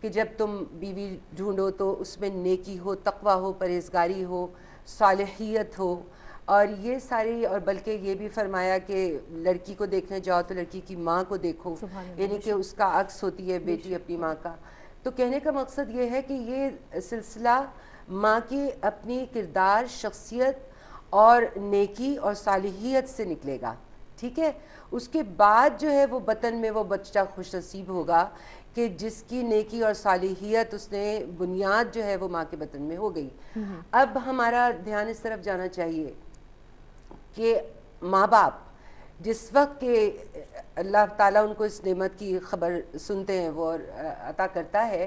کہ جب تم بیوی ڈھونڈو تو اس میں نیکی ہو، تقوی ہو، پرہیزگاری ہو، صالحیت ہو، اور یہ ساری، اور بلکہ یہ بھی فرمایا کہ لڑکی کو دیکھنے جاؤ تو لڑکی کی ماں کو دیکھو، یعنی کہ اس کا عکس ہوتی ہے بیٹی اپنی ماں کا. تو کہنے کا مقصد یہ ہے کہ یہ سلسلہ ماں کی اپنی کردار، شخصیت اور نیکی اور صالحیت سے نکلے گا. ٹھیک ہے، اس کے بعد جو ہے وہ وطن میں وہ بچہ خوش نصیب ہوگا کہ جس کی نیکی اور صالحیت اس نے بنیاد جو ہے وہ ماں کے وطن میں ہو گئی. اب ہمارا دھیان اس طرف جانا چاہیے کہ ماں باپ جس وقت کہ اللہ تعالیٰ ان کو اس نعمت کی خبر سنتے ہیں وہ عطا کرتا ہے،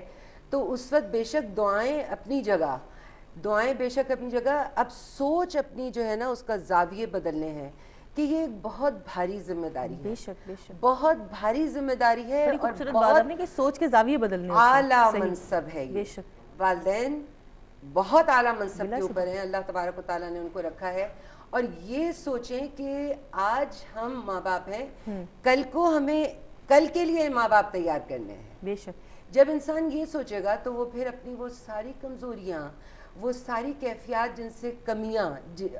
تو اس وقت بے شک دعائیں اپنی جگہ، دعائیں بے شک اپنی جگہ، اب سوچ اپنی جو ہے نا اس کا زاویے بدلنے ہیں کہ یہ ایک بہت بھاری ذمہ داری ہے، بے شک بے شک بہت بھاری ذمہ داری ہے، بڑی اور خوبصورت بات بہت آپ نے کہ سوچ کے زاویے بدلنے ہوتے ہیں. اعلیٰ صحیح. منصب ہے. بے یہ شک والدین بہت اعلیٰ منصب بلا کے شبہ. اوپر ہیں، اللہ تبارک و تعالیٰ نے ان کو رکھا ہے. اور یہ سوچیں کہ آج ہم ماں باپ ہیں، کل کو ہمیں، کل کے لیے ماں باپ تیار کرنے ہیں. بے شک جب انسان یہ سوچے گا تو وہ پھر اپنی وہ ساری کمزوریاں، وہ ساری کیفیات، جن سے کمیاں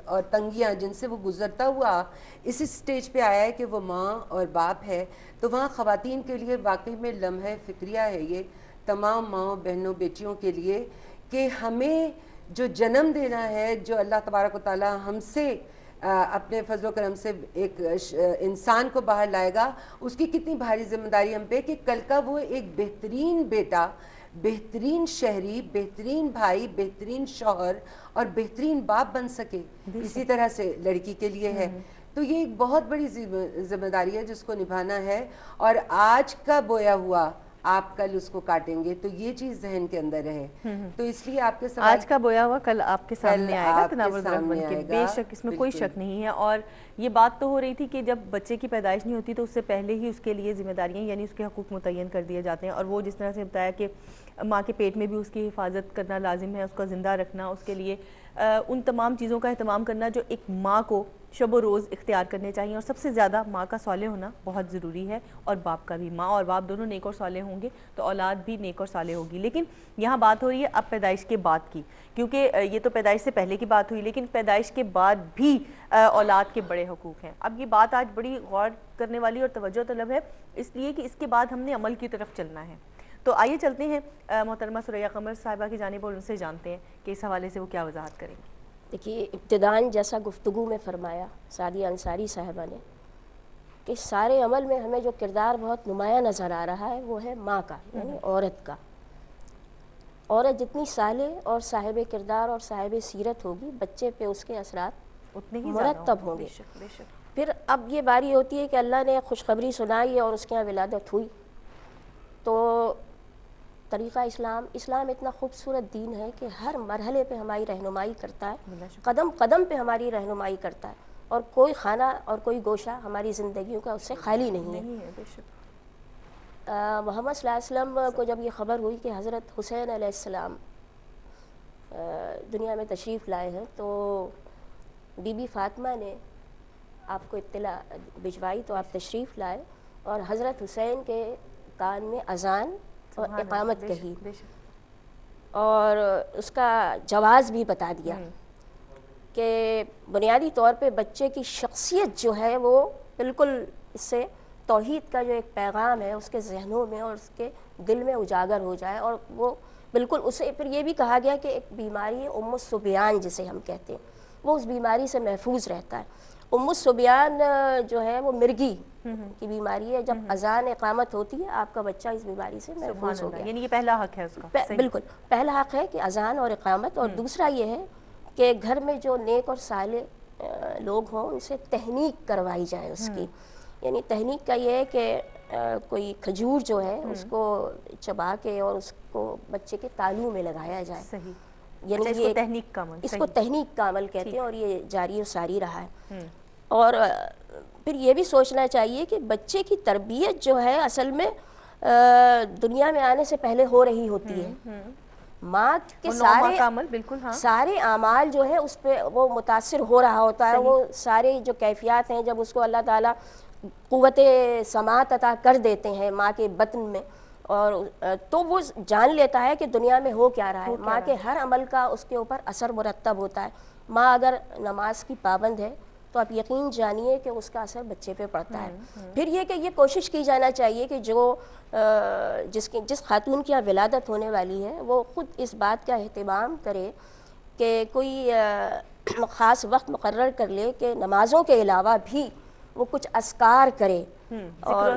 اور تنگیاں جن سے وہ گزرتا ہوا اس اسٹیج پہ آیا ہے کہ وہ ماں اور باپ ہے، تو وہاں خواتین کے لیے واقعی میں لمحہ فکریہ ہے یہ تمام ماؤں، بہنوں، بیٹیوں کے لیے کہ ہمیں جو جنم دینا ہے، جو اللہ تبارک و تعالیٰ ہم سے اپنے فضل و کرم سے ایک انسان کو باہر لائے گا، اس کی کتنی بھاری ذمہ داری ہم پہ کہ کل کا وہ ایک بہترین بیٹا، بہترین شہری، بہترین بھائی، بہترین شوہر اور بہترین باپ بن سکے. اسی طرح سے لڑکی کے لیے ہے. تو یہ ایک بہت بڑی ذمہ داری ہے جس کو نبھانا ہے، اور آج کا بویا ہوا آپ کل اس کو کاٹیں گے، تو یہ چیز ذہن کے اندر رہے. تو اس لیے آپ کے سوال، آج کا بویا ہوا کل آپ کے سامنے آئے گا تناور درخت بن کے. بے شک اس میں کوئی شک نہیں ہے. اور یہ بات تو ہو رہی تھی کہ جب بچے کی پیدائش نہیں ہوتی تو اس سے پہلے ہی اس کے لیے ذمہ داریاں یعنی اس کے حقوق متعین کر دیے جاتے ہیں. اور وہ جس طرح سے بتایا کہ ماں کے پیٹ میں بھی اس کی حفاظت کرنا لازم ہے، اس کا زندہ رکھنا، اس کے لیے ان تمام چیزوں کا اہتمام کرنا جو ایک ماں کو شب و روز اختیار کرنے چاہیے. اور سب سے زیادہ ماں کا صالح ہونا بہت ضروری ہے، اور باپ کا بھی. ماں اور باپ دونوں نیک اور صالح ہوں گے تو اولاد بھی نیک اور صالح ہوگی. لیکن یہاں بات ہو رہی ہے اب پیدائش کے بعد کی، کیونکہ یہ تو پیدائش سے پہلے کی بات ہوئی، لیکن پیدائش کے بعد بھی اولاد کے بڑے حقوق ہیں. اب یہ بات آج بڑی غور کرنے والی اور توجہ طلب ہے، اس لیے کہ اس کے بعد ہم نے عمل کی طرف چلنا ہے. تو آئیے چلتے ہیں محترمہ ثریا قمر صاحبہ کی جانب اور ان سے جانتے ہیں کہ اس حوالے سے وہ کیا وضاحت کریں گے. دیکھیے، ابتداً جیسا گفتگو میں فرمایا سعدیہ انصاری صاحبہ نے کہ سارے عمل میں ہمیں جو کردار بہت نمایاں نظر آ رہا ہے وہ ہے ماں کا، یعنی عورت کا. عورت جتنی صالح اور صاحب کردار اور صاحب سیرت ہوگی، بچے پہ اس کے اثرات اتنے ہی مرتب ہوں گے. بے شک. پھر اب یہ باری ہوتی ہے کہ اللہ نے خوشخبری سنائی اور اس کے یہاں ولادت ہوئی. تو طریقہ اسلام اتنا خوبصورت دین ہے کہ ہر مرحلے پہ ہماری رہنمائی کرتا ہے، قدم قدم پہ ہماری رہنمائی کرتا ہے، اور کوئی خانہ اور کوئی گوشہ ہماری زندگیوں کا اس سے خالی نہیں ہے. بے شک. محمد صلی اللہ علیہ وسلم کو جب یہ خبر ہوئی کہ حضرت حسین علیہ السلام دنیا میں تشریف لائے ہیں، تو بی بی فاطمہ نے آپ کو اطلاع بھجوائی تو آپ تشریف لائے اور حضرت حسین کے کان میں اذان اور اقامت کہی اور اس کا جواز بھی بتا دیا کہ بنیادی طور پہ بچے کی شخصیت جو ہے وہ بالکل اس سے توحید کا جو ایک پیغام ہے اس کے ذہنوں میں اور اس کے دل میں اجاگر ہو جائے. اور وہ بالکل اسے پھر یہ بھی کہا گیا کہ ایک بیماری ہے ام الصبیان جسے ہم کہتے ہیں، وہ اس بیماری سے محفوظ رہتا ہے. ام الصبیان جو ہے وہ مرگی کی بیماری ہے. جب اذان اقامت ہوتی ہے آپ کا بچہ اس بیماری سے محفوظ ہو گیا. یعنی یہ پہلا حق ہے اس کا. بالکل پہلا حق ہے کہ اذان اور اقامت. اور دوسرا یہ ہے کہ گھر میں جو نیک اور صالح لوگ ہوں ان سے تہنیک کروائی جائے اس کی. یعنی تہنیک کا یہ ہے کہ کوئی کھجور جو ہے اس کو چبا کے اور اس کو بچے کے تالو میں لگایا جائے. صحیح. یعنی اس کو تہنیک کا عمل، اس کو تہنیک کا عمل کہتے ہیں اور یہ جاری و ساری رہا ہے. اور پھر یہ بھی سوچنا چاہیے کہ بچے کی تربیت جو ہے اصل میں دنیا میں آنے سے پہلے ہو رہی ہوتی ہے. ماں کے سارے اعمال جو ہے اس پہ وہ متاثر ہو رہا ہوتا ہے. وہ سارے جو کیفیات ہیں جب اس کو اللہ تعالیٰ قوت سماعت عطا کر دیتے ہیں ماں کے بطن میں اور تو وہ جان لیتا ہے کہ دنیا میں ہو کیا رہا ہے. ماں کے ہر عمل کا اس کے اوپر اثر مرتب ہوتا ہے. ماں اگر نماز کی پابند ہے تو آپ یقین جانیے کہ اس کا اثر بچے پہ پڑتا ہے. پھر یہ کہ یہ کوشش کی جانا چاہیے کہ جو جس خاتون کی ولادت ہونے والی ہے وہ خود اس بات کا اہتمام کرے کہ کوئی خاص وقت مقرر کر لے کہ نمازوں کے علاوہ بھی وہ کچھ اذکار کرے. اور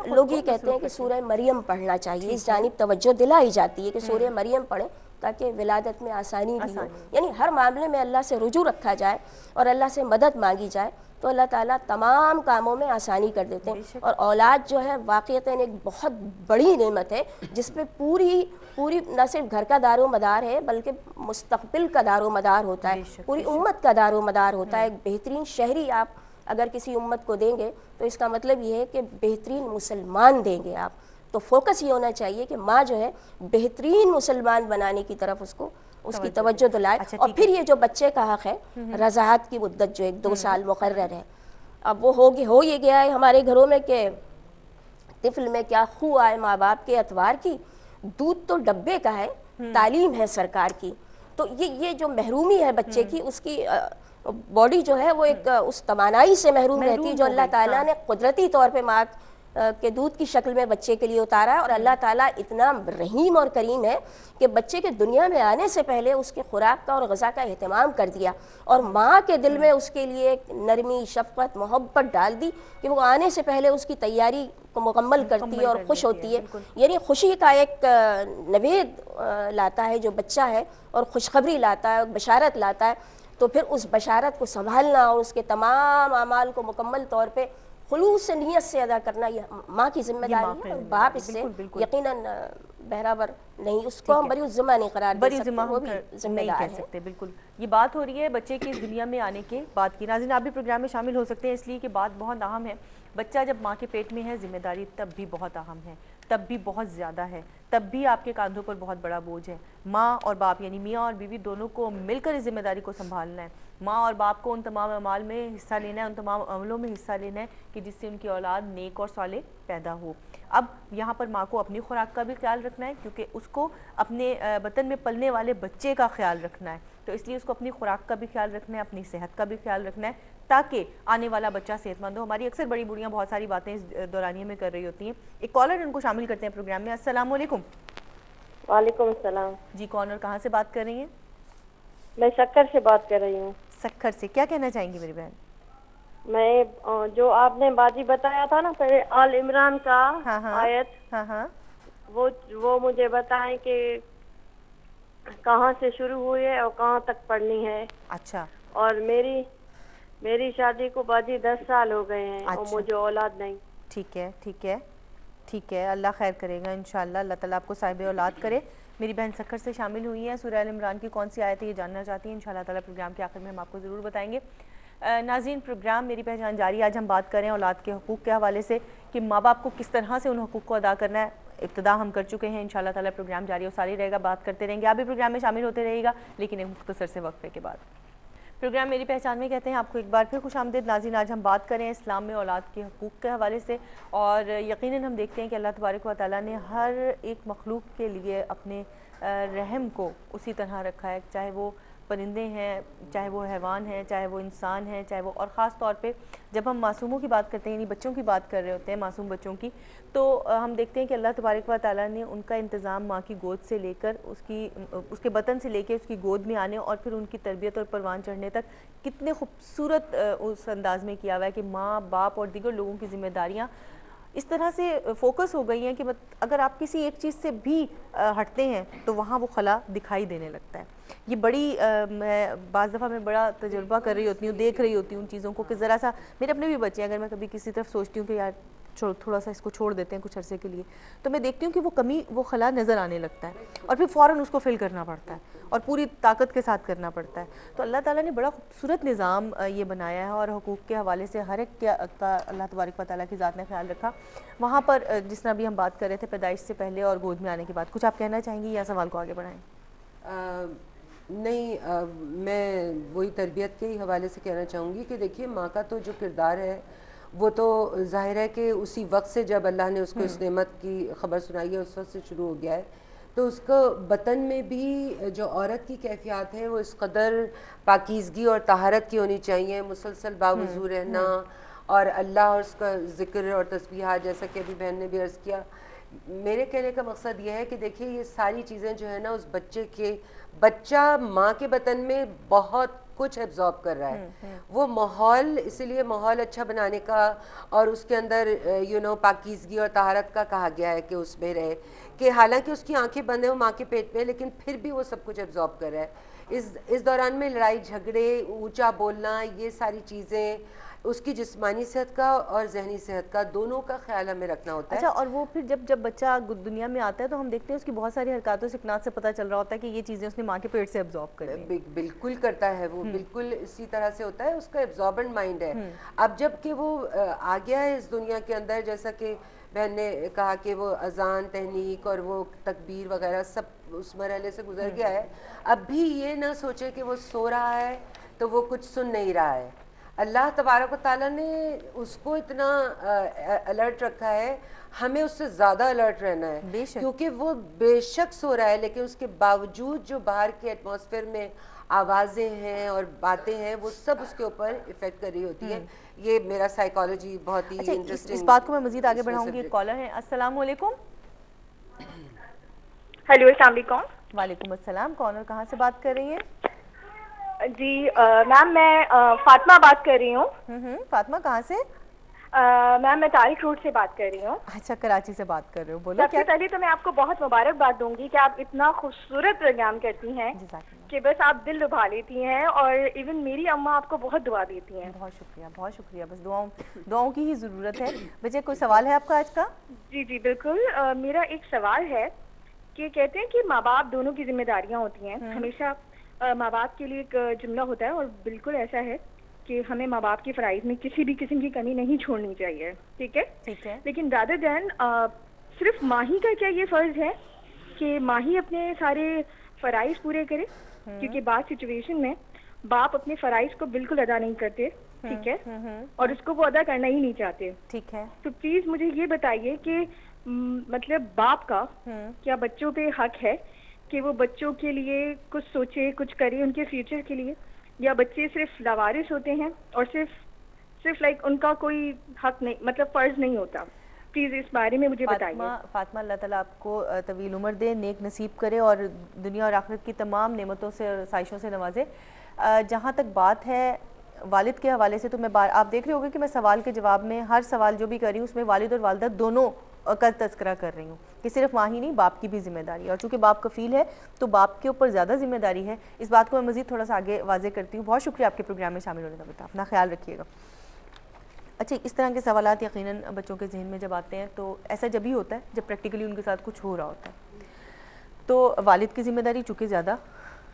لوگ یہ کہتے ہیں کہ سورہ مریم پڑھنا چاہیے, اس جانب توجہ دلائی جاتی ہے کہ سورہ مریم پڑھیں تاکہ ولادت میں آسانی بھی ہو. یعنی ہر معاملے میں اللہ سے رجوع رکھا جائے اور اللہ سے مدد مانگی جائے تو اللہ تعالیٰ تمام کاموں میں آسانی کر دیتے ہیں. اور اولاد جو ہے واقعتاً ایک بہت بڑی نعمت ہے جس پہ پوری نہ صرف گھر کا دار و مدار ہے بلکہ مستقبل کا دار و مدار ہوتا ہے, پوری امت کا دار و مدار ہوتا ہے. ایک بہترین شہری آپ اگر کسی امت کو دیں گے تو اس کا مطلب یہ ہے کہ بہترین مسلمان دیں گے آپ. تو فوکس یہ ہونا چاہیے کہ ماں جو ہے بہترین مسلمان بنانے کی طرف اس کی توجہ دلائے. اور پھر یہ جو بچے کا حق ہے رضاعت کی مدت جو 1-2 سال مقرر ہے, اب وہ ہو یہ گیا ہے ہمارے گھروں میں کہ طفل میں کیا خو آئے ماں باپ کے اتوار کی, دودھ تو ڈبے کا ہے, تعلیم ہے سرکار کی. تو یہ جو محرومی ہے بچے کی, اس کی باڈی جو ہے وہ ایک اس توانائی سے محروم رہتی ہے جو اللہ تعالیٰ نے قدرتی طور پہ ماں کے دودھ کی شکل میں بچے کے لیے اتارا ہے. اور اللہ تعالیٰ اتنا رحیم اور کریم ہے کہ بچے کے دنیا میں آنے سے پہلے اس کے خوراک کا اور غذا کا اہتمام کر دیا اور ماں کے دل میں اس کے لیے ایک نرمی, شفقت, محبت ڈال دی کہ وہ آنے سے پہلے اس کی تیاری کو مکمل کرتی ہے اور خوش ہوتی ہے. یعنی خوشی کا ایک نوید لاتا ہے جو بچہ ہے اور خوشخبری لاتا ہے, بشارت لاتا ہے. تو پھر اس بشارت کو سنبھالنا اور اس کے تمام اعمال کو مکمل طور پہ خلوص نیت سے ادا کرنا یہ ماں کی ذمہ داری ہے. اور باپ اس سے یقیناً بہرابر نہیں, اس کو ہم بری الذمہ نہیں قرار دے سکتے, وہ بھی ذمہ دار ہے. سکتے. بالکل یہ بات ہو رہی ہے بچے کی اس دنیا میں آنے کے بعد کی. ناظرین آپ بھی پروگرام میں شامل ہو سکتے ہیں اس لیے کہ بات بہت اہم ہے. بچہ جب ماں کے پیٹ میں ہے ذمہ داری تب بھی بہت اہم ہے, تب بھی بہت زیادہ ہے, تب بھی آپ کے کاندھوں پر بہت بڑا بوجھ ہے. ماں اور باپ یعنی میاں اور بیوی دونوں کو مل کر اس ذمہ داری کو سنبھالنا ہے. ماں اور باپ کو ان تمام اعمال میں حصہ لینا ہے, ان تمام عملوں میں حصہ لینا ہے کہ جس سے ان کی اولاد نیک اور صالح پیدا ہو. اب یہاں پر ماں کو اپنی خوراک کا بھی خیال رکھنا ہے کیونکہ اس کو اپنے بطن میں پلنے والے بچے کا خیال رکھنا ہے. تو اس لیے اس کو اپنی خوراک کا بھی خیال رکھنا ہے, اپنی صحت کا بھی خیال رکھنا ہے تاکہ آنے والا بچہ صحت مند ہو. ہماری اکثر بڑی بوڑھیاں بہت ساری باتیں اس دورانیے میں کر رہی ہوتی ہیں. ایک کالر ان کو شامل کرتے ہیں پروگرام میں. السلام علیکم. وعلیکم السلام. جی کون اور کہاں سے بات کر رہی ہیں؟ میں سکر سے بات کر رہی ہوں. سکر سے, کیا کہنا چاہیں گی میری بہن؟ میں جو آپ نے باجی بتایا تھا نا پہلے آل عمران کا آیت, وہ مجھے بتائیں کہ کہاں سے شروع ہوئی ہے اور کہاں تک پڑھنی ہے. اچھا. اور میری شادی کو باجی 10 سال ہو گئے ہیں اور مجھے اولاد نہیں. ٹھیک ہے ٹھیک ہے ٹھیک ہے, اللہ خیر کرے گا انشاءاللہ, اللہ تعالیٰ آپ کو صاحب اولاد کرے. میری بہن سکر سے شامل ہوئی ہیں, سورہ آل عمران کی کون سی آیت ہے یہ جاننا چاہتی ہیں, انشاءاللہ تعالیٰ پروگرام کے آخر میں ہم آپ کو ضرور بتائیں گے. ناظرین پروگرام میری پہچان جاری. آج ہم بات کریں اولاد کے حقوق کے حوالے سے کہ ماں باپ کو کس طرح سے ان حقوق کو ادا کرنا ہے. ابتدا ہم کر چکے ہیں, انشاءاللہ تعالیٰ پروگرام جاری اور ساری رہے گا, بات کرتے رہیں گے, آپ بھی پروگرام میں شامل ہوتے رہے گا لیکن ایک مختصر سے وقفے کے بعد. پروگرام میری پہچان میں کہتے ہیں آپ کو ایک بار پھر خوش آمدید. ناظرین آج ہم بات کریں اسلام میں اولاد کے حقوق کے حوالے سے, اور یقیناً ہم دیکھتے ہیں کہ اللہ تبارک و تعالیٰ نے ہر ایک مخلوق کے لیے اپنے رحم کو اسی طرح رکھا ہے, چاہے وہ پرندے ہیں, چاہے وہ حیوان ہیں, چاہے وہ انسان ہیں, چاہے وہ, اور خاص طور پہ جب ہم معصوموں کی بات کرتے ہیں یعنی بچوں کی بات کر رہے ہوتے ہیں, معصوم بچوں کی, تو ہم دیکھتے ہیں کہ اللہ تبارک و تعالیٰ نے ان کا انتظام ماں کی گود سے لے کر اس کے بطن سے لے کے اس کی گود میں آنے اور پھر ان کی تربیت اور پروان چڑھنے تک کتنے خوبصورت اس انداز میں کیا ہوا ہے کہ ماں باپ اور دیگر لوگوں کی ذمہ داریاں اس طرح سے فوکس ہو گئی ہیں کہ اگر آپ کسی ایک چیز سے بھی ہٹتے ہیں تو وہاں وہ خلا دکھائی دینے لگتا ہے. یہ بڑی میں بعض دفعہ میں بڑا تجربہ کر رہی ہوتی ہوں, دیکھ رہی ہوتی ہوں ان چیزوں کو کہ ذرا سا میرے اپنے بھی بچے ہیں, اگر میں کبھی کسی طرف سوچتی ہوں کہ یار تھوڑا سا اس کو چھوڑ دیتے ہیں کچھ عرصے کے لیے, تو میں دیکھتی ہوں کہ وہ کمی, وہ خلا نظر آنے لگتا ہے اور پھر فوراً اس کو فل کرنا پڑتا ہے اور پوری طاقت کے ساتھ کرنا پڑتا ہے. تو اللہ تعالیٰ نے بڑا خوبصورت نظام یہ بنایا ہے اور حقوق کے حوالے سے ہر ایک کا اللہ تبارک و تعالیٰ کی ذات نے خیال رکھا. وہاں پر جس طرح بھی ہم بات کر رہے تھے پیدائش سے پہلے اور گود میں آنے کے بعد, کچھ آپ کہنا چاہیں گی یا سوال کو آگے بڑھائیں؟ نہیں, میں وہی تربیت کے ہی حوالے سے کہنا چاہوں گی کہ دیکھیے ماں کا تو جو کردار ہے وہ تو ظاہر ہے کہ اسی وقت سے جب اللہ نے اس کو اس نعمت کی خبر سنائی ہے اس وقت سے شروع ہو گیا ہے. تو اس کو بطن میں بھی جو عورت کی کیفیات ہے وہ اس قدر پاکیزگی اور طہارت کی ہونی چاہیے, مسلسل باوضو رہنا اور اللہ اور اس کا ذکر اور تسبیحات, جیسا کہ ابھی بہن نے بھی عرض کیا. میرے کہنے کا مقصد یہ ہے کہ دیکھیے یہ ساری چیزیں جو ہے نا اس بچہ ماں کے بطن میں بہت کچھ ایبزارب کر رہا ہے. وہ ماحول, اسی لیے ماحول اچھا بنانے کا اور اس کے اندر پاکیزگی اور طہارت کا کہا گیا ہے کہ اس میں رہے, کہ حالانکہ اس کی آنکھیں بند ہیں وہ ماں کے پیٹ میں, لیکن پھر بھی وہ سب کچھ ایبزارب کر رہا ہے. اس دوران میں لڑائی جھگڑے, اونچا بولنا, یہ ساری چیزیں اس کی جسمانی صحت کا اور ذہنی صحت کا دونوں کا خیال ہمیں رکھنا ہوتا ہے. اچھا, اور وہ پھر جب بچہ دنیا میں آتا ہے تو ہم دیکھتے ہیں اس کی بہت ساری حرکاتوں سے اکنات سے پتہ چل رہا ہوتا ہے کہ یہ چیزیں اس نے ماں کے پیٹ سے ایبزارب کر لی. بالکل کرتا ہے وہ, بالکل اسی طرح سے ہوتا ہے, اس کا ایبزاربنٹ مائنڈ ہے. اب جب کہ وہ آ گیا ہے اس دنیا کے اندر, جیسا کہ بہن نے کہا کہ وہ اذان, تحنیک اور وہ تکبیر وغیرہ سب اس مرحلے سے گزر گیا ہے. اب بھی یہ نہ سوچے کہ وہ سو رہا ہے تو وہ کچھ سن نہیں رہا ہے. اللہ تبارک و تعالیٰ نے اس کو اتنا الرٹ رکھا ہے, ہمیں اس سے زیادہ الرٹ رہنا ہے, کیونکہ وہ بے شک سو رہا ہے لیکن اس کے باوجود جو باہر کے ایٹماسفیئر میں آوازیں ہیں اور باتیں ہیں وہ سب اس کے اوپر افیکٹ کر رہی ہوتی ہے. یہ میرا سائیکالوجی بہت ہی انٹرسٹنگ. اس بات کو میں مزید آگے بڑھاؤں گی. ایک کالر ہے. السلام علیکم. ہیلو, السلام علیکم. وعلیکم السلام. کون اور کہاں سے بات کر رہی ہیں؟ جی میم, میں فاطمہ بات کر رہی ہوں. فاطمہ کہاں سے؟ میم میں طارق روڈ سے بات کر رہی ہوں. اچھا, کراچی سے بات کر رہے ہو, بولو. سب سے پہلے تو میں آپ کو بہت مبارکباد دوں گی کہ آپ اتنا خوبصورت پروگرام کرتی ہیں کہ بس آپ دل لبھا لیتی ہیں, اور ایون میری اماں آپ کو بہت دعا دیتی ہیں. بہت شکریہ, بہت شکریہ. بس دعاؤں کی ہی ضرورت ہے. بچے کوئی سوال ہے آپ کا آج کا؟ جی جی بالکل. میرا ایک سوال ہے کہ کہتے ہیں کہ ماں باپ دونوں کی ذمہ داریاں ہوتی ہیں. ہمیشہ ماں باپ کے لیے ایک جملہ ہوتا ہے, اور بالکل ایسا ہے کہ ہمیں ماں باپ کے فرائض میں کسی بھی قسم کی کمی نہیں چھوڑنی چاہیے. ٹھیک ہے, لیکن رادر دین صرف ماں ہی کا کیا یہ فرض ہے کہ ماں ہی اپنے سارے فرائض پورے کرے؟ کیونکہ بعض سچویشن میں باپ اپنے فرائض کو بالکل ادا نہیں کرتے. ٹھیک ہے, اور اس کو وہ ادا کرنا ہی نہیں چاہتے. ٹھیک ہے, تو پلیز مجھے یہ بتائیے کہ مطلب باپ کا کیا بچوں پہ حق ہے کہ وہ بچوں کے لیے کچھ سوچے, کچھ کرے ان کے فیوچر کے لیے, یا بچے صرف لاوارث ہوتے ہیں اور صرف لائک ان کا کوئی حق نہیں, مطلب فرض نہیں ہوتا؟ پلیز اس بارے میں مجھے بتائیے. فاطمہ, اللہ تعالیٰ آپ کو طویل عمر دے, نیک نصیب کرے اور دنیا اور آخرت کی تمام نعمتوں سے اور آسائشوں سے نوازے. جہاں تک بات ہے والد کے حوالے سے, تو میں آپ دیکھ رہے ہوگے کہ میں سوال کے جواب میں ہر سوال جو بھی کر رہی ہوں اس میں والد اور والدہ دونوں کا تذکرہ کر رہی ہوں کہ صرف ماں ہی نہیں, باپ کی بھی ذمہ داری ہے, اور چونکہ باپ کفیل ہے تو باپ کے اوپر زیادہ ذمہ داری ہے. اس بات کو میں مزید تھوڑا سا آگے واضح کرتی ہوں. بہت شکریہ آپ کے پروگرام میں شامل ہونے کا. بیٹا اپنا خیال رکھیے گا. اچھا, اس طرح کے سوالات یقیناً بچوں کے ذہن میں جب آتے ہیں تو ایسا جب ہی ہوتا ہے جب پریکٹیکلی ان کے ساتھ کچھ ہو رہا ہوتا ہے. تو والد کی ذمہ داری چونکہ زیادہ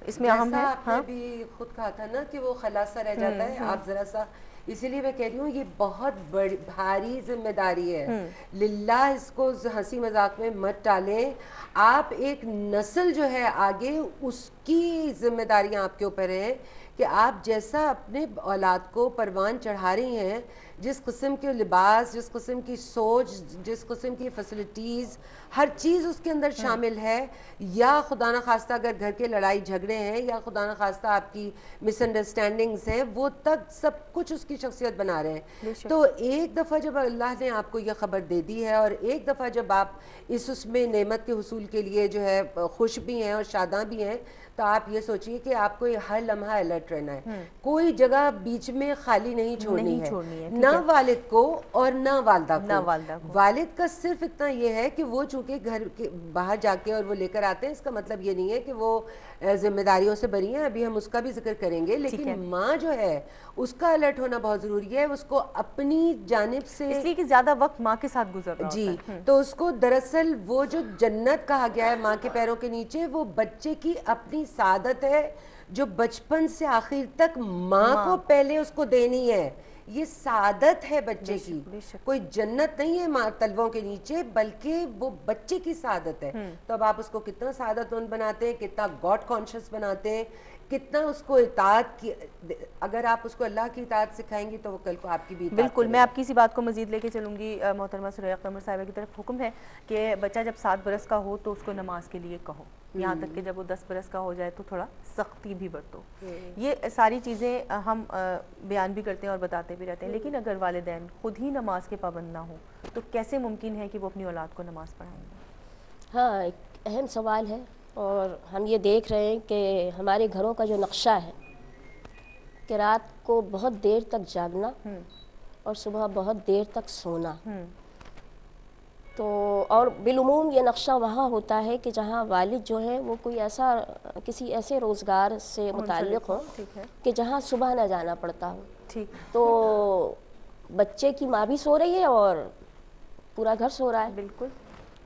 اس میں اہم ہے. آپ نے بھی خود کہا تھا نا کہ وہ خلاصہ رہ جاتا ہے, آپ ذرا سا, اسی لیے میں کہہ رہی ہوں یہ بہت بڑی بھاری ذمہ داری ہے. للہ اس کو ہنسی مذاق میں مت ڈالیں. آپ ایک نسل جو ہے آگے, اس کی ذمہ داریاں آپ کے اوپر ہیں کہ آپ جیسا اپنے اولاد کو پروان چڑھا رہی ہیں, جس قسم کے لباس, جس قسم کی سوچ, جس قسم کی فیسلٹیز, ہر چیز اس کے اندر شامل ہے. یا خدا نخواستہ اگر گھر کے لڑائی جھگڑے ہیں, یا خدا نخواستہ آپ کی مس انڈرسٹینڈنگز ہیں, وہ تک سب کچھ اس کی شخصیت بنا رہے ہیں. تو ایک دفعہ جب اللہ نے آپ کو یہ خبر دے دی ہے, اور ایک دفعہ جب آپ اس میں نعمت کے حصول کے لیے جو ہے خوش بھی ہیں اور شاداں بھی ہیں, تو آپ یہ سوچیے کہ آپ کو ہر لمحہ الرٹ رہنا ہے. کوئی جگہ بیچ میں خالی نہیں چھوڑنی ہے, نہ والد کو اور نہ والدہ کو. والد کا صرف اتنا یہ ہے کہ وہ چونکہ گھر کے باہر جا کے اور وہ لے کر آتے ہیں, اس کا مطلب یہ نہیں ہے کہ وہ ذمہ داریوں سے بری ہیں, ابھی ہم اس کا بھی ذکر کریں گے. لیکن ماں جو ہے اس کا الرٹ ہونا بہت ضروری ہے. اس کو اپنی جانب سے, اس لیے کہ زیادہ وقت ماں کے ساتھ گزر رہا جی, تو اس کو دراصل وہ جو جنت کہا گیا ہے ماں کے پیروں کے نیچے, وہ بچے کی اپنی سعادت ہے جو بچپن سے آخر تک ماں کو پہلے اس کو دینی ہے. یہ سعادت ہے بچے کی، کوئی جنت نہیں ہے تلووں کے نیچے، بلکہ وہ بچے کی سعادت ہے. تو اب آپ اس کو کتنا سعادت مند بناتے ہیں، کتنا گاڈ کانشیس بناتے ہیں، کتنا اس کو اطاعت کی. اگر آپ اس کو اللہ کی اطاعت سکھائیں گی تو وہ کل کو آپ کی بھی اطاعت. بالکل. میں آپ کی اسی بات کو مزید لے کے چلوں گی. محترمہ سریہ قمر صاحبہ کی طرف حکم ہے کہ بچہ جب 7 برس کا ہو تو اس کو نماز کے لیے کہو، یہاں تک کہ جب وہ 10 برس کا ہو جائے تو تھوڑا سختی بھی برتو. یہ ساری چیزیں ہم بیان بھی کرتے ہیں اور بتاتے بھی رہتے ہیں، لیکن اگر والدین خود ہی نماز کے پابند نہ ہوں تو کیسے ممکن ہے کہ وہ اپنی اولاد کو نماز پڑھائیں گے؟ ہاں، ایک اہم سوال ہے، اور ہم یہ دیکھ رہے ہیں کہ ہمارے گھروں کا جو نقشہ ہے کہ رات کو بہت دیر تک جاگنا اور صبح بہت دیر تک سونا. تو اور بالعموم یہ نقشہ وہاں ہوتا ہے کہ جہاں والد جو ہے وہ کوئی ایسا کسی ایسے روزگار سے متعلق ہو کہ جہاں صبح نہ جانا پڑتا ہو. تو بچے کی ماں بھی سو رہی ہے اور پورا گھر سو رہا ہے. بالکل.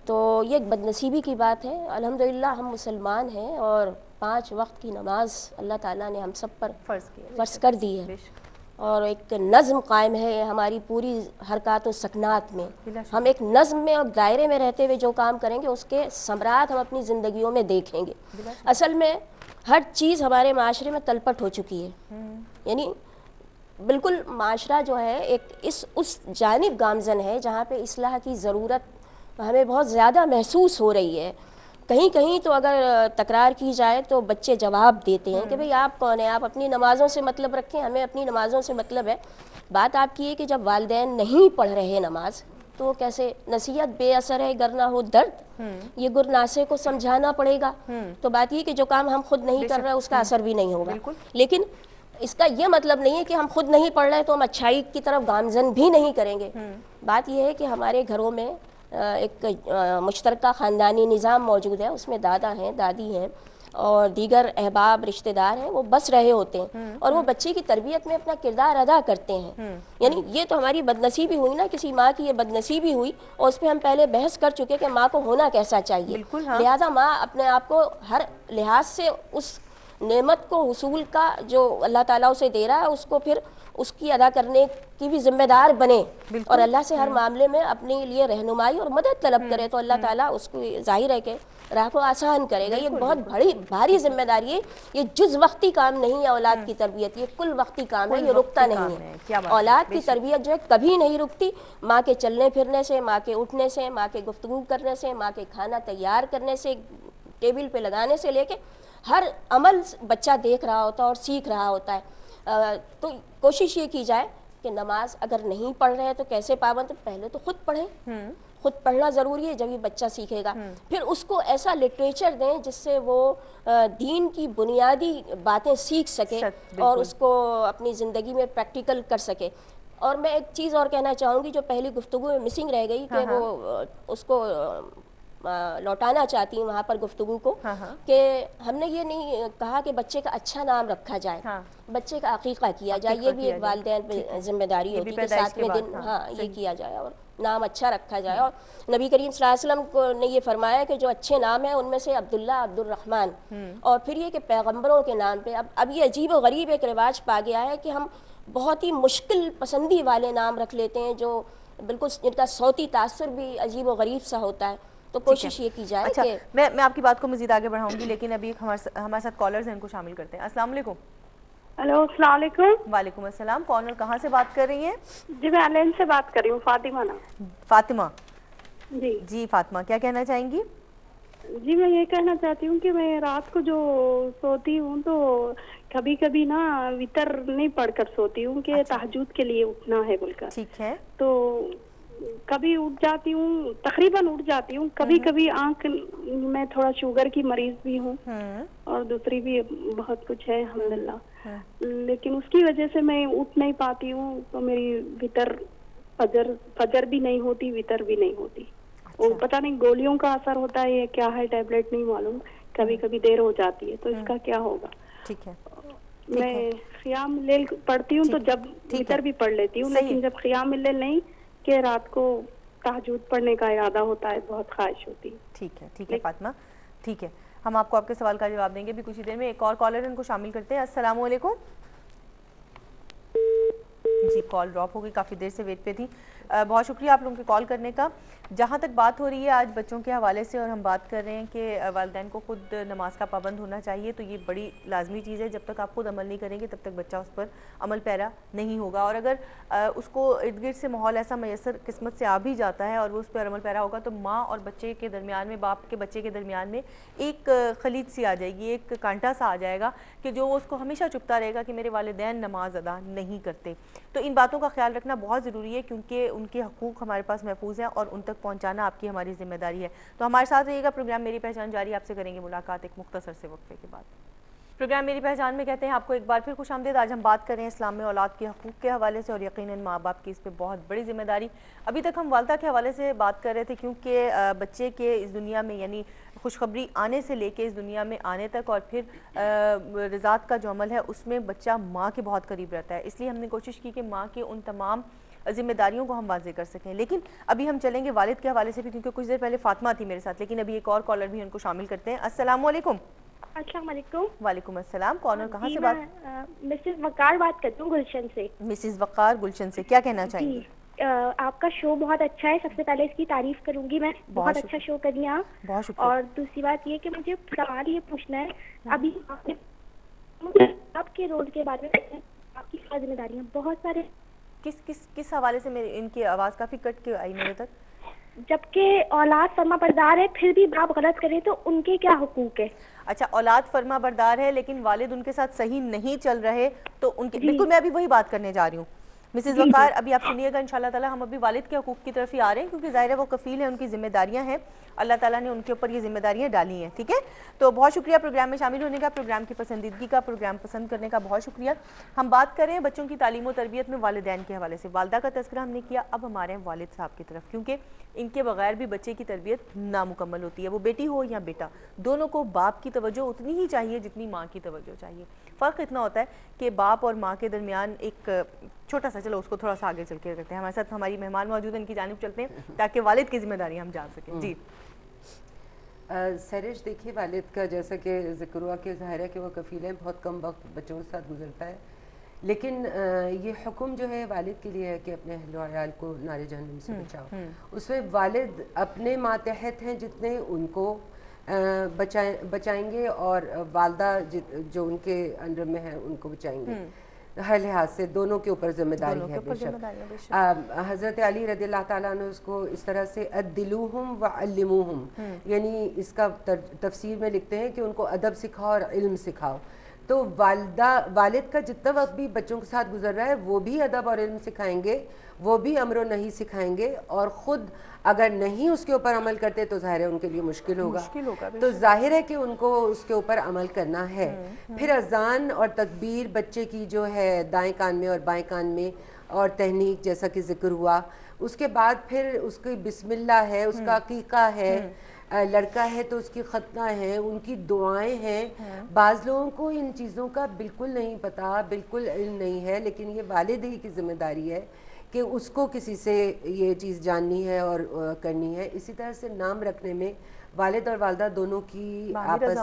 تو یہ ایک بد نصیبی کی بات ہے. الحمدللہ ہم مسلمان ہیں اور 5 وقت کی نماز اللہ تعالیٰ نے ہم سب پر فرض کر دی ہے، اور ایک نظم قائم ہے ہماری پوری حرکات و سکنات میں. ہم ایک نظم میں اور دائرے میں رہتے ہوئے جو کام کریں گے اس کے ثمرات ہم اپنی زندگیوں میں دیکھیں گے. اصل میں ہر چیز ہمارے معاشرے میں تلپٹ ہو چکی ہے، یعنی بالکل معاشرہ جو ہے ایک اس جانب گامزن ہے جہاں پہ اصلاح کی ضرورت ہمیں بہت زیادہ محسوس ہو رہی ہے. کہیں کہیں تو اگر تکرار کی جائے تو بچے جواب دیتے ہیں کہ بھئی آپ کون ہیں، آپ اپنی نمازوں سے مطلب رکھیں، ہمیں اپنی نمازوں سے مطلب ہے. بات آپ کی ہے کہ جب والدین نہیں پڑھ رہے نماز تو کیسے؟ نصیحت بے اثر ہے گر نہ ہو درد، یہ گر ناسے کو سمجھانا پڑے گا. تو بات یہ کہ جو کام ہم خود نہیں کر رہے اس کا اثر بھی نہیں ہوگا. لیکن اس کا یہ مطلب نہیں ہے کہ ہم خود نہیں پڑھ رہے تو ہم اچھائی کی طرف گامزن بھی نہیں کریں گے. بات یہ ہے کہ ہمارے گھروں میں ایک مشترکہ خاندانی نظام موجود ہے، اس میں دادا ہیں، دادی ہیں اور دیگر احباب رشتہ دار ہیں، وہ بس رہے ہوتے ہیں اور وہ بچے کی تربیت میں اپنا کردار ادا کرتے ہیں. یعنی یہ تو ہماری بد نصیبی ہوئی نا، کسی ماں کی یہ بد نصیبی ہوئی، اور اس پہ ہم پہلے بحث کر چکے کہ ماں کو ہونا کیسا چاہیے. لہذا ماں اپنے آپ کو ہر لحاظ سے اس نعمت کو حصول کا جو اللہ تعالیٰ اسے دے رہا ہے اس کو پھر اس کی ادا کرنے کی بھی ذمہ دار بنے اور اللہ سے ہر معاملے میں اپنے لیے رہنمائی اور مدد طلب کرے تو اللہ تعالیٰ اس کو ظاہر ہے کہ راہ کو آسان کرے گا. یہ بہت بھاری ذمہ داری ہے. یہ جز وقتی کام نہیں ہے اولاد کی تربیت، یہ کل وقتی کام ہے، یہ رکتا نہیں ہے. اولاد کی تربیت جو ہے کبھی نہیں رکتی. ماں کے چلنے پھرنے سے، ماں کے اٹھنے سے، ماں کے گفتگو کرنے سے، ماں کے کھانا تیار کرنے سے، ٹیبل پہ لگانے سے لے کے ہر عمل بچہ دیکھ رہا ہوتا ہے اور سیکھ رہا ہوتا ہے. تو کوشش یہ کی جائے کہ نماز اگر نہیں پڑھ رہے تو کیسے پابند، پہلے تو خود پڑھیں. خود پڑھنا ضروری ہے، جب یہ بچہ سیکھے گا. پھر اس کو ایسا لٹریچر دیں جس سے وہ دین کی بنیادی باتیں سیکھ سکے اور اس کو اپنی زندگی میں پریکٹیکل کر سکے. اور میں ایک چیز اور کہنا چاہوں گی جو پہلی گفتگو میں مسنگ رہ گئی کہ وہ اس کو لوٹانا چاہتی ہوں وہاں پر گفتگو کو، کہ ہم نے یہ نہیں کہا کہ بچے کا اچھا نام رکھا جائے، بچے کا عقیقہ کیا جائے. یہ بھی ایک والدین پہ ذمہ داری ہوتی ہے کہ 7ویں دن یہ کیا جائے اور نام اچھا رکھا جائے. اور نبی کریم صلی اللہ علیہ وسلم نے یہ فرمایا کہ جو اچھے نام ہیں ان میں سے عبداللہ، عبد الرحمن. اور پھر یہ کہ پیغمبروں کے نام پہ اب یہ عجیب و غریب ایک رواج پا گیا ہے کہ ہم بہت ہی مشکل پسندی والے نام رکھ لیتے ہیں جو بالکل جن کا صوتی تاثر بھی عجیب و غریب سا ہوتا ہے. تو کوشش یہ کی جائے کہ میں آپ کی بات کو مزید آگے بڑھاؤں گی، لیکن ابھی ہمارے ساتھ کالرز ہیں، ان کو شامل کرتے ہیں. السلام علیکم. ہلو، السلام علیکم. وعلیکم السلام. کون اور کہاں سے بات کر رہی ہیں؟ جی میں آن لائن سے بات کر رہی ہوں، فاطمہ نام. فاطمہ جی فاطمہ کیا کہنا چاہیں گی؟ جی میں یہ کہنا چاہتی ہوں کہ میں رات کو جو سوتی ہوں تو کبھی کبھی نا وتر نہیں پڑھ کر سوتی ہوں کہ تہجد کے لیے اٹھنا ہے بول کر. ٹھیک ہے. تو کبھی اٹھ جاتی ہوں، تقریباً اٹھ جاتی ہوں. کبھی کبھی آنکھ میں تھوڑا شوگر کی مریض بھی ہوں اور دوسری بھی بہت کچھ ہے الحمدللہ، لیکن اس کی وجہ سے میں اٹھ نہیں پاتی ہوں. تو میری وتر فجر بھی نہیں ہوتی، وتر بھی نہیں ہوتی. وہ پتہ نہیں گولیوں کا اثر ہوتا ہے یا کیا ہے، ٹیبلٹ نہیں معلوم. کبھی کبھی دیر ہو جاتی ہے، تو اس کا کیا ہوگا؟ ٹھیک ہے. میں قیام اللیل پڑھتی ہوں تو جب وتر بھی پڑھ لیتی ہوں، لیکن جب قیام اللیل نہیں کہ رات کو تہجد پڑھنے کا ارادہ ہوتا ہے، بہت خواہش ہوتی ہے. ٹھیک ہے فاطمہ، ٹھیک ہے. ہم آپ کو آپ کے سوال کا جواب دیں گے بھی کچھ ہی دیر میں. ایک اور کالر ان کو شامل کرتے ہیں. السلام علیکم. جی کال ڈراپ ہو گئی, کافی دیر سے ویٹ پہ تھی. بہت شکریہ آپ لوگوں کے کال کرنے کا. جہاں تک بات ہو رہی ہے آج بچوں کے حوالے سے, اور ہم بات کر رہے ہیں کہ والدین کو خود نماز کا پابند ہونا چاہیے, تو یہ بڑی لازمی چیز ہے. جب تک آپ خود عمل نہیں کریں گے تب تک بچہ اس پر عمل پیرا نہیں ہوگا, اور اگر اس کو ارد گرد سے ماحول ایسا میسر قسمت سے آ بھی جاتا ہے اور وہ اس پر عمل پیرا ہوگا, تو ماں اور بچے کے درمیان میں, باپ کے بچے کے درمیان میں ایک خلید سی آ جائے گی, ایک کانٹا سا آ جائے گا کہ جو اس کو ہمیشہ چپتا رہے گا کہ میرے والدین نماز ادا نہیں کرتے. تو ان باتوں کا خیال رکھنا بہت ضروری ہے, کیونکہ ان کے حقوق ہمارے پاس محفوظ ہیں اور ان تک پہنچانا آپ کی ہماری ذمہ داری ہے. تو ہمارے ساتھ رہیے گا, پروگرام میری پہچان جاری. آپ سے کریں گے ملاقات ایک مختصر سے وقفے کے بعد. پروگرام میری پہچان میں کہتے ہیں آپ کو ایک بار پھر خوش آمدید. آج ہم بات کریں اسلام میں اولاد کے حقوق کے حوالے سے, اور یقیناً ماں باپ کی اس پہ بہت بڑی ذمہ داری. ابھی تک ہم والدہ کے حوالے سے بات کر رہے تھے, کیونکہ بچے کے اس دنیا میں یعنی خوشخبری آنے سے لے کے اس دنیا میں آنے تک, اور پھر رضاعت کا جو عمل ہے اس میں بچہ ماں کے بہت قریب رہتا ہے. اس لیے ہم نے کوشش کی کہ ماں کے ان تمام ذمہ داریوں کو ہم واضح کر سکیں. لیکن ابھی ہم چلیں گے والد کے حوالے سے بھی, کیونکہ کچھ دیر پہلے فاطمہ تھی میرے ساتھ, لیکن ابھی ایک اور کالر بھی ان کو شامل کرتے ہیں. السلام علیکم. السلام علیکم. وعلیکم السلام. کون اور کہاں سے بات؟ مسز وقار بات کرتی ہوں گلشن سے. مسز وقار گلشن سے, کیا کہنا چاہیں گی؟ آپ کا شو بہت اچھا ہے, سب سے پہلے اس کی تعریف کروں گی میں, بہت اچھا شو کر رہی ہیں آپ. بہت شکریہ. اور دوسری بات یہ کہ مجھے سوال یہ پوچھنا ہے, ابھی آپ کے رول کے بارے میں, آپ کی کیا ذمہ داریاں بہت سارے. کس حوالے سے میری ان کی آواز کافی کٹ کے آئی میرے تک؟ جبکہ اولاد فرما بردار ہے, پھر بھی باپ غلط کرے تو ان کے کیا حقوق ہے؟ اچھا, اولاد فرما بردار ہے لیکن والد ان کے ساتھ صحیح نہیں چل رہے, تو ان کے بالکل میں ابھی وہی بات کرنے جا رہی ہوں. مسز وقار, ابھی آپ سنیے گا انشاءاللہ تعالی. ہم ابھی والد کے حقوق کی طرف ہی آ رہے ہیں, کیونکہ ظاہر ہے وہ کفیل ہیں, ان کی ذمہ داریاں ہیں, اللہ تعالیٰ نے ان کے اوپر یہ ذمہ داریاں ڈالی ہیں. ٹھیک ہے, تو بہت شکریہ پروگرام میں شامل ہونے کا, پروگرام کی پسندیدگی کا, پروگرام پسند کرنے کا بہت شکریہ. ہم بات کریں بچوں کی تعلیم و تربیت میں والدین کے حوالے سے. والدہ کا تذکرہ ہم نے کیا, اب ہمارے ہیں والد صاحب کی طرف, کیونکہ ان کے بغیر بھی بچے کی تربیت نامکمل ہوتی ہے. وہ بیٹی ہو یا بیٹا, دونوں کو باپ کی توجہ اتنی ہی چاہیے جتنی ماں کی توجہ چاہیے. فرق اتنا ہوتا ہے کہ باپ اور ماں کے درمیان ایک چھوٹا سا, چلو اس کو تھوڑا سا آگے چل کے کرتے ہیں. ہمارے ساتھ ہماری مہمان موجود ہیں, ان کی جانب چلتے ہیں تاکہ والد کی ذمہ داری ہم جان سکیں. جی سرش, دیکھیے والد کا جیسا کہ ذکر ہوا کہ ظاہر ہے کہ وہ کفیل ہیں, بہت کم وقت بچوں کے ساتھ گزرتا ہے, لیکن یہ حکم جو ہے والد کے لیے ہے کہ اپنے اہل و عیال کو نار جہنم سے بچاؤ. اس میں والد اپنے ماتحت ہیں جتنے ان کو بچائیں گے, اور والدہ جو ان کے انڈر میں ہے ان کو بچائیں گے. ہر لحاظ سے دونوں کے اوپر ذمہ داری ہے. بے شک حضرت علی رضی اللہ تعالیٰ نے اس کو اس طرح سے ادلوہم وعلموہم, یعنی اس کا تفسیر میں لکھتے ہیں کہ ان کو ادب سکھاؤ اور علم سکھاؤ. تو والد کا جتنا وقت بھی بچوں کے ساتھ گزر رہا ہے وہ بھی ادب اور علم سکھائیں گے, وہ بھی امر و نہی سکھائیں گے, اور خود اگر نہیں اس کے اوپر عمل کرتے تو ظاہر ہے ان کے لیے مشکل ہوگا. تو ظاہر ہے کہ ان کو اس کے اوپر عمل کرنا ہے. پھر اذان اور تکبیر بچے کی جو ہے دائیں کان میں اور بائیں کان میں, اور تہنیک جیسا کہ ذکر ہوا, اس کے بعد پھر اس کی بسم اللہ ہے, اس کا عقیقہ ہے, لڑکا ہے تو اس کی ختنہ ہے, ان کی دعائیں ہیں. بعض لوگوں کو ان چیزوں کا بالکل نہیں پتہ, بالکل علم نہیں ہے, لیکن یہ والد ہی کی ذمہ داری ہے کہ اس کو کسی سے یہ چیز جاننی ہے اور کرنی ہے. اسی طرح سے نام رکھنے میں والد اور والدہ دونوں کی آپس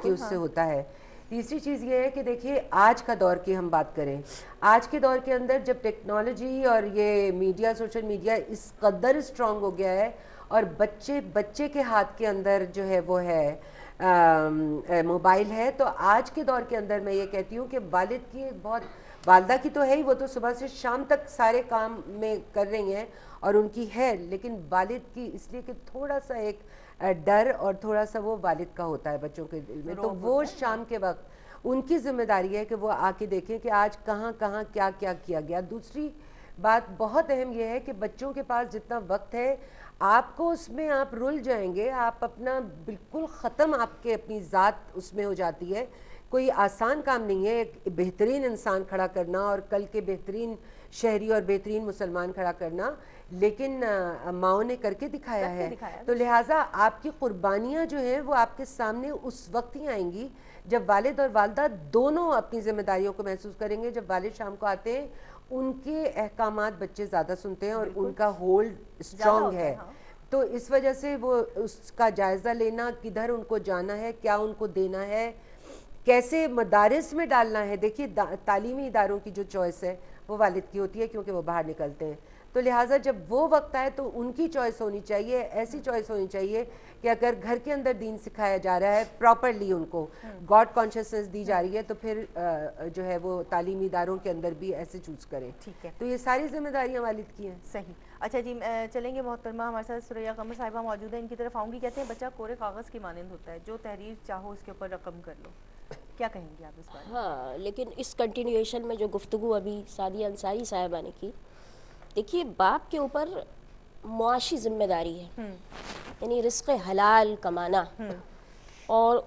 کی اس سے ہوتا ہے. تیسری چیز یہ ہے کہ دیکھیے آج کا دور کی ہم بات کریں, آج کے دور کے اندر جب ٹیکنالوجی اور یہ میڈیا, سوشل میڈیا اس قدر اسٹرانگ ہو گیا ہے, اور بچے کے ہاتھ کے اندر جو ہے وہ ہے موبائل ہے, تو آج کے دور کے اندر میں یہ کہتی ہوں کہ والد کی ایک بہت, والدہ کی تو ہے ہی, وہ تو صبح سے شام تک سارے کام میں کر رہی ہیں اور ان کی ہے, لیکن والد کی اس لیے کہ تھوڑا سا ایک ڈر اور تھوڑا سا وہ والد کا ہوتا ہے بچوں کے دل میں, تو وہ شام کے وقت ان کی ذمہ داری ہے کہ وہ آ کے دیکھیں کہ آج کہاں کیا کیا گیا. دوسری بات بہت اہم یہ ہے کہ بچوں کے پاس جتنا وقت ہے آپ کو اس میں آپ رل جائیں گے, آپ اپنا بالکل ختم, آپ کے اپنی ذات اس میں ہو جاتی ہے. کوئی آسان کام نہیں ہے ایک بہترین انسان کھڑا کرنا اور کل کے بہترین شہری اور بہترین مسلمان کھڑا کرنا, لیکن ماؤں نے کر کے دکھایا ہے. تو لہٰذا آپ کی قربانیاں جو ہیں وہ آپ کے سامنے اس وقت ہی آئیں گی جب والد اور والدہ دونوں اپنی ذمہ داریوں کو محسوس کریں گے. جب والد شام کو آتے ہیں ان کے احکامات بچے زیادہ سنتے ہیں اور ان کا ہولڈ اسٹرانگ ہے, تو اس وجہ سے وہ اس کا جائزہ لینا, کدھر ان کو جانا ہے, کیا ان کو دینا ہے, کیسے مدارس میں ڈالنا ہے. دیکھیے تعلیمی اداروں کی جو چوائس ہے وہ والد کی ہوتی ہے کیونکہ وہ باہر نکلتے ہیں. تو لہٰذا جب وہ وقت آئے تو ان کی چوائس ہونی چاہیے, ایسی چوائس ہونی چاہیے کہ اگر گھر کے اندر دین سکھایا جا رہا ہے پراپرلی, ان کو گاڈ کانشیسنس دی جا رہی ہے, تو پھر جو ہے وہ تعلیمی اداروں کے اندر بھی ایسے چوز کریں. ٹھیک ہے, تو یہ ساری ذمہ داریاں والد کی ہیں. صحیح. اچھا جی, چلیں گے محترمہ, ہمارے ساتھ سریا قمر صاحبہ موجود ہیں, ان کی طرف آؤں گی. کہتے ہیں بچہ کورے کاغذ کی مانند ہوتا ہے, جو تحریر چاہو اس کے اوپر رقم کر لو. کیا کہیں گے آپ اس بارے میں؟ ہاں, لیکن اس کنٹینیویشن میں جو گفتگو ابھی سعدیہ انصاری صاحبہ نے کی, دیکھیے باپ کے اوپر معاشی ذمہ داری ہے, یعنی رزق حلال کمانا. اور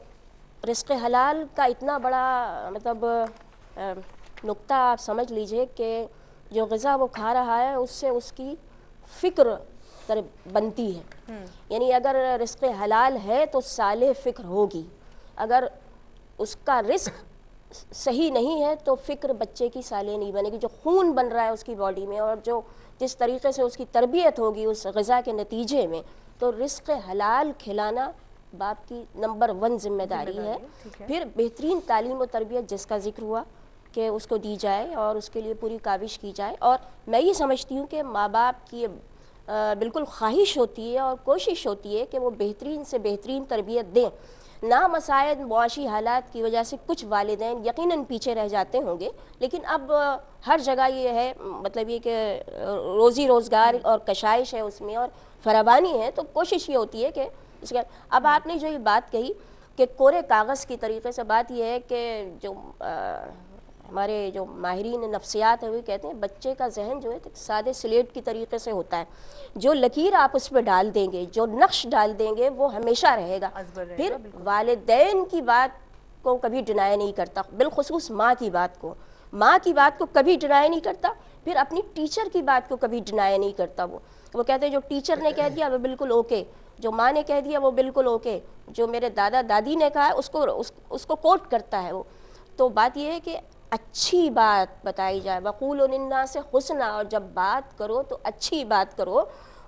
رزق حلال کا اتنا بڑا مطلب نقطہ آپ سمجھ لیجئے کہ جو غذا وہ کھا رہا ہے اس سے اس کی فکر بنتی ہے. یعنی اگر رزق حلال ہے تو صالح فکر ہوگی, اگر اس کا رزق صحیح نہیں ہے تو فکر بچے کی صالح نہیں بنے گی. جو خون بن رہا ہے اس کی باڈی میں اور جو جس طریقے سے اس کی تربیت ہوگی اس غذا کے نتیجے میں, تو رزق حلال کھلانا باپ کی نمبر 1 ذمہ داری ہے. پھر بہترین تعلیم و تربیت جس کا ذکر ہوا کہ اس کو دی جائے اور اس کے لیے پوری کاوش کی جائے. اور میں یہ سمجھتی ہوں کہ ماں باپ کی بالکل خواہش ہوتی ہے اور کوشش ہوتی ہے کہ وہ بہترین سے بہترین تربیت دیں. نامساعد معاشی حالات کی وجہ سے کچھ والدین یقیناً پیچھے رہ جاتے ہوں گے, لیکن اب ہر جگہ یہ ہے, مطلب یہ کہ روزی روزگار اور کشائش ہے اس میں اور فراوانی ہے, تو کوشش یہ ہوتی ہے کہ اس کا. اب آپ نے جو یہ بات کہی کہ کورے کاغذ کی طریقے سے, بات یہ ہے کہ جو ہمارے جو ماہرین نفسیات ہیں وہ کہتے ہیں بچے کا ذہن جو ہے سادے سلیٹ کی طریقے سے ہوتا ہے, جو لکیر آپ اس پہ ڈال دیں گے, جو نقش ڈال دیں گے وہ ہمیشہ رہے گا. پھر والدین کی بات کو کبھی ڈینائی نہیں کرتا, بالخصوص ماں کی بات کو کبھی ڈینائی نہیں کرتا. پھر اپنی ٹیچر کی بات کو کبھی ڈینائی نہیں کرتا. وہ کہتے ہیں جو ٹیچر نے کہہ دیا وہ بالکل اوکے, جو ماں نے کہہ دیا وہ بالکل اوکے, جو میرے دادا دادی نے کہا ہے اس کو کوٹ کرتا ہے وہ. تو بات یہ ہے کہ اچھی بات بتائی جائے, وقولوا للناس حسنا, اور جب بات کرو تو اچھی بات کرو.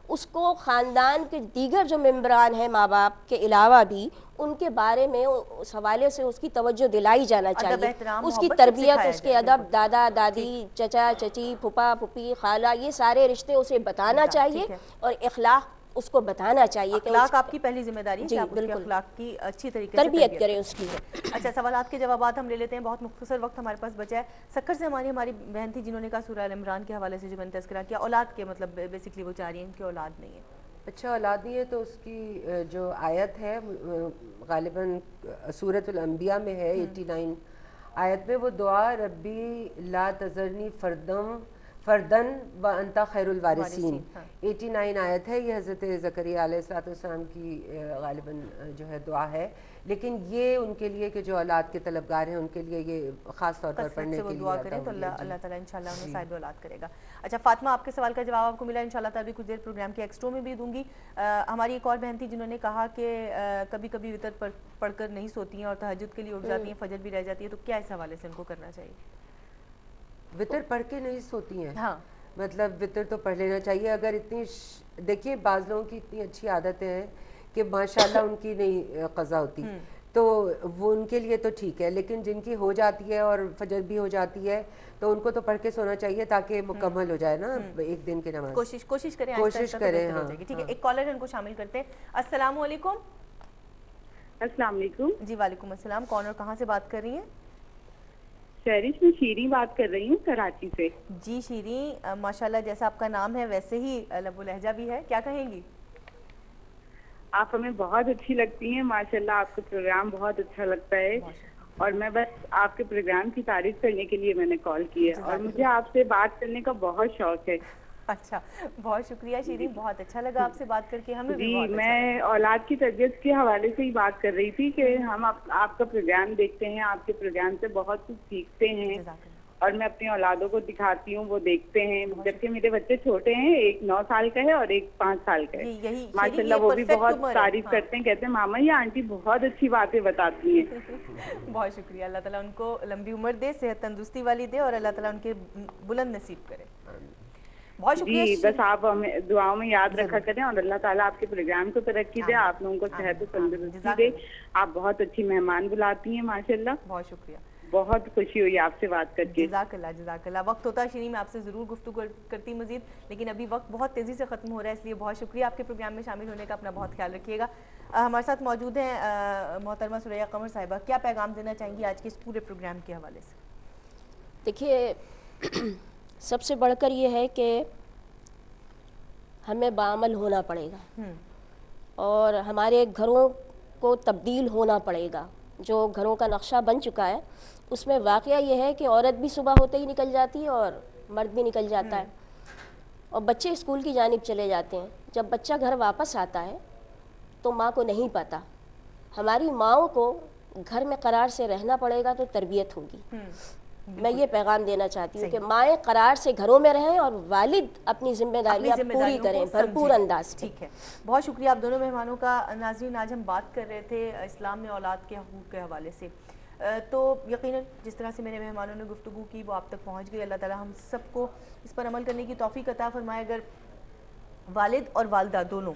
اس کو خاندان کے دیگر جو ممبران ہیں ماں باپ کے علاوہ بھی ان کے بارے میں اس حوالے سے اس کی توجہ دلائی جانا چاہیے, اس کی تربیت, اس کے ادب, دادا دادی, چچا چچی, پھپھا پھوپھی, خالہ, یہ سارے رشتے اسے بتانا چاہیے اور اخلاق اس کو بتانا چاہیے. اخلاق آپ کی پہلی ذمہ داری ہے کہ آپ اس کے اخلاق کی اچھی طریقے سے تربیت کریں اس کی. اچھا, سوالات کے جوابات ہم لے لیتے ہیں, بہت مختصر وقت ہمارے پاس بچا ہے. سکر سے ہماری بہن تھی جنہوں نے کہا سورہ ال عمران کے حوالے سے جو میں نے تذکرہ کیا, اولاد کے مطلب بیسکلی وہ چاہ رہی ہیں ان کی اولاد نہیں ہے. اچھا, اولاد نہیں ہے تو اس کی جو آیت ہے غالباً سورۃ الانبیاء میں ہے 89 آیت میں, وہ دعا ربی لا تذرنی فردن و انت خیر الوارثین 89 آیت ہے. یہ حضرت زکریا علیہ السلام کی غالباً جو ہے دعا ہے, لیکن یہ ان کے لیے کہ جو اولاد کے طلبگار ہیں ان کے لیے یہ خاص طور پر پڑھنے کے لیے دعا کریں تو اللہ تعالیٰ انشاءاللہ انہیں صاحب اولاد کرے گا. اچھا فاطمہ, آپ کے سوال کا جواب آپ کو ملا, انشاءاللہ تعالیٰ ابھی کچھ دیر پروگرام کے ایکسٹرو میں بھی دوں گی. ہماری ایک اور بہن تھی جنہوں نے کہا کہ کبھی کبھی وتر پڑھ کر نہیں سوتی ہیں اور تہجد کے لیے اٹھ جاتی ہیں, فجر بھی رہ جاتی ہے, تو کیا اس حوالے سے ان کو کرنا چاہیے؟ وتر پڑھ کے نہیں سوتی ہیں, ہاں مطلب وتر تو پڑھ لینا چاہیے. اگر اتنی دیکھیے بعض لوگوں کی اتنی اچھی عادتیں ہیں کہ ماشاءاللہ ان کی نہیں قضا ہوتی, تو وہ ان کے لیے تو ٹھیک ہے, لیکن جن کی ہو جاتی ہے اور فجر بھی ہو جاتی ہے تو ان کو تو پڑھ کے سونا چاہیے تاکہ مکمل ہو جائے نا ایک دن کی نماز. کوشش کریں, ہاں. ٹھیک ہے, ایک کالر ان کو شامل کرتے ہیں. السلام علیکم. السلام علیکم. جی وعلیکم السلام, کون اور کہاں سے بات کر رہی ہیں؟ شہریش, میں شیریں بات کر رہی ہوں کراچی سے. جی شیریں, ماشاءاللہ جیسا آپ کا نام ہے ویسے ہی لب و لہجہ بھی ہے, کیا کہیں گی؟ آپ ہمیں بہت اچھی لگتی ہیں ماشاءاللہ, آپ کا پروگرام بہت اچھا لگتا ہے, اور میں بس آپ کے پروگرام کی تعریف کرنے کے لیے میں نے کال کی ہے, اور مجھے آپ سے بات کرنے کا بہت شوق ہے. اچھا, بہت شکریہ شیریں, بہت اچھا لگا آپ سے بات کر کے. ہمیں بھی جی, میں اولاد کی تربیت کے حوالے سے ہی بات کر رہی تھی کہ ہم آپ کا پروگرام دیکھتے ہیں, آپ کے پروگرام سے بہت کچھ سیکھتے ہیں, اور میں اپنی اولادوں کو دکھاتی ہوں, وہ دیکھتے ہیں, جبکہ میرے بچے چھوٹے ہیں, ایک 9 سال کا ہے اور ایک 5 سال کا ہے. ماشاءاللہ وہ بھی بہت تعریف کرتے ہیں, کہتے ہیں ماما یہ آنٹی بہت اچھی باتیں بتاتی ہیں. بہت شکریہ, اللہ تعالیٰ ان کو لمبی عمر دے, صحت تندرستی والی دے, اور اللہ تعالیٰ ان کے بلند نصیب کرے. بہت شکریہ. جی, بس آپ ہمیں دعاؤں میں یاد رکھا کریں, اور اللہ تعالیٰ آپ کے پروگرام کو ترقی دے, آپ لوگوں کو صحت و تندرستی دے. آپ بہت اچھی مہمان بلاتی ہیں ماشاءاللہ. بہت شکریہ. بہت خوشی ہوئی آپ سے بات کر کے. جزاک اللہ جزاک اللہ. وقت ہوتا شیریں میں آپ سے ضرور گفتگو کرتی مزید, لیکن ابھی وقت بہت تیزی سے ختم ہو رہا ہے, اس لیے بہت شکریہ آپ کے پروگرام میں شامل ہونے کا. اپنا بہت خیال رکھیے گا. ہمارے ساتھ موجود ہیں محترمہ سریہ قمر صاحبہ, کیا پیغام دینا چاہیں گی آج کے اس پورے پروگرام کے حوالے سے؟ دیکھیے, سب سے بڑھ کر یہ ہے کہ ہمیں بعمل ہونا پڑے گا اور ہمارے گھروں کو تبدیل ہونا پڑے گا. جو گھروں کا نقشہ بن چکا ہے اس میں واقعہ یہ ہے کہ عورت بھی صبح ہوتے ہی نکل جاتی ہے اور مرد بھی نکل جاتا ہے, اور بچے اسکول کی جانب چلے جاتے ہیں. جب بچہ گھر واپس آتا ہے تو ماں کو نہیں پتہ. ہماری ماؤں کو گھر میں قرار سے رہنا پڑے گا تو تربیت ہوگی. میں یہ پیغام دینا چاہتی ہوں کہ مائیں قرار سے گھروں میں رہیں اور والد اپنی ذمہ داریاں پوری کریں بھرپور انداز. ٹھیک ہے, بہت شکریہ آپ دونوں مہمانوں کا. ناظرین, آج ہم بات کر رہے تھے اسلام میں اولاد کے حقوق کے حوالے سے. تو یقیناً جس طرح سے میرے مہمانوں نے گفتگو کی وہ آپ تک پہنچ گئی. اللہ تعالیٰ ہم سب کو اس پر عمل کرنے کی توفیق عطا فرمائے. اگر والد اور والدہ دونوں,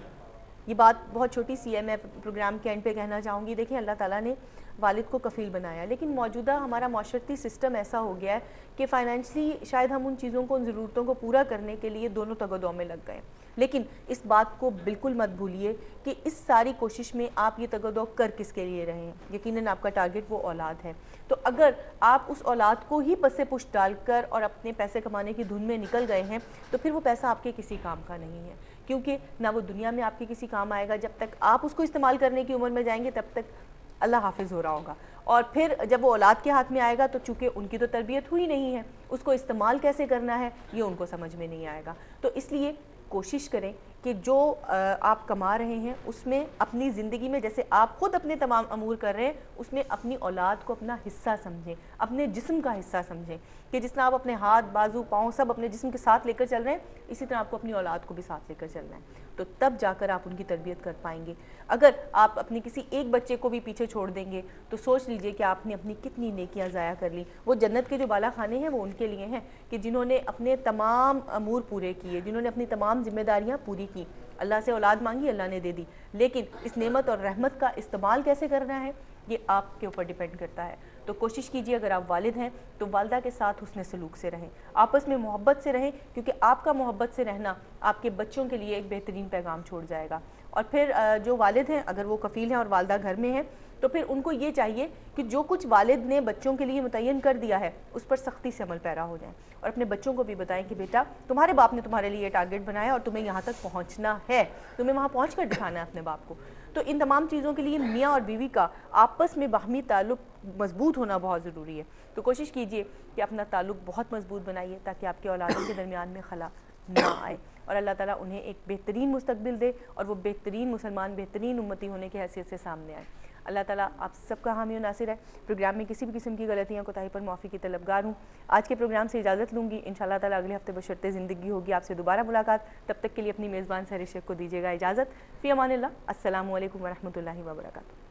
یہ بات بہت چھوٹی سی ہے, میں پروگرام کے اینڈ پہ کہنا چاہوں گی, دیکھیں اللہ تعالیٰ نے والد کو کفیل بنایا, لیکن موجودہ ہمارا معاشرتی سسٹم ایسا ہو گیا ہے کہ فائنینشلی شاید ہم ان چیزوں کو, ان ضرورتوں کو پورا کرنے کے لیے دونوں تگ و دو میں لگ گئے. لیکن اس بات کو بالکل مت بھولیے کہ اس ساری کوشش میں آپ یہ تگ و دو کر کس کے لیے رہے ہیں. یقیناً آپ کا ٹارگٹ وہ اولاد ہے. تو اگر آپ اس اولاد کو ہی پس پشت ڈال کر اور اپنے پیسے کمانے کی دھن میں نکل گئے ہیں تو پھر وہ پیسہ آپ کے کسی کام کا نہیں ہے, کیونکہ نہ وہ دنیا میں آپ کے کسی کام آئے گا. جب تک آپ اس کو استعمال کرنے کی عمر میں جائیں گے تب تک اللہ حافظ ہو رہا ہوگا, اور پھر جب وہ اولاد کے ہاتھ میں آئے گا تو چونکہ ان کی تو تربیت ہوئی نہیں ہے, اس کو استعمال کیسے کرنا ہے یہ ان کو سمجھ میں نہیں آئے گا. تو اس لیے کوشش کریں کہ جو آپ کما رہے ہیں اس میں اپنی زندگی میں, جیسے آپ خود اپنے تمام امور کر رہے ہیں, اس میں اپنی اولاد کو اپنا حصہ سمجھیں, اپنے جسم کا حصہ سمجھیں. کہ جس طرح آپ اپنے ہاتھ, بازو, پاؤں سب اپنے جسم کے ساتھ لے کر چل رہے ہیں, اسی طرح آپ کو اپنی اولاد کو بھی ساتھ لے کر چلنا ہے. تو تب جا کر آپ ان کی تربیت کر پائیں گے. اگر آپ اپنی کسی ایک بچے کو بھی پیچھے چھوڑ دیں گے تو سوچ لیجئے کہ آپ نے اپنی کتنی نیکیاں ضائع کر لی. وہ جنت کے جو بالا خانے ہیں وہ ان کے لیے ہیں کہ جنہوں نے اپنے تمام امور پورے کیے, جنہوں نے اپنی تمام ذمہ داریاں پوری کی. اللہ سے اولاد مانگی, اللہ نے دے دی, لیکن اس نعمت اور رحمت کا استعمال کیسے کرنا ہے یہ آپ کے اوپر ڈیپینڈ کرتا ہے. تو کوشش کیجئے اگر آپ والد ہیں تو والدہ کے ساتھ حسن سلوک سے رہیں, آپس میں محبت سے رہیں, کیونکہ آپ کا محبت سے رہنا آپ کے بچوں کے لیے ایک بہترین پیغام چھوڑ جائے گا. اور پھر جو والد ہیں اگر وہ کفیل ہیں اور والدہ گھر میں ہیں تو پھر ان کو یہ چاہیے کہ جو کچھ والد نے بچوں کے لیے متعین کر دیا ہے اس پر سختی سے عمل پیرا ہو جائیں, اور اپنے بچوں کو بھی بتائیں کہ بیٹا تمہارے باپ نے تمہارے لیے یہ ٹارگٹ بنایا اور تمہیں یہاں تک پہنچنا ہے, تمہیں وہاں پہنچ کر دکھانا ہے اپنے باپ کو. تو ان تمام چیزوں کے لیے میاں اور بیوی کا آپس میں باہمی تعلق مضبوط ہونا بہت ضروری ہے. تو کوشش کیجئے کہ اپنا تعلق بہت مضبوط بنائیے تاکہ آپ کے اولادوں کے درمیان میں خلا نہ آئے, اور اللہ تعالیٰ انہیں ایک بہترین مستقبل دے اور وہ بہترین مسلمان, بہترین امتی ہونے کی حیثیت سے سامنے آئے. اللہ تعالیٰ آپ سب کا حامی و ناصر ہے. پروگرام میں کسی بھی قسم کی غلطیاں کوتاہی پر معافی کی طلبگار ہوں. آج کے پروگرام سے اجازت لوں گی. انشاءاللہ تعالیٰ اگلے ہفتے بشرط زندگی ہوگی آپ سے دوبارہ ملاقات. تب تک کے لیے اپنی میزبان سحر شیخ کو دیجیے گا اجازت. فی امان اللہ. السلام علیکم ورحمۃ اللہ وبرکاتہ.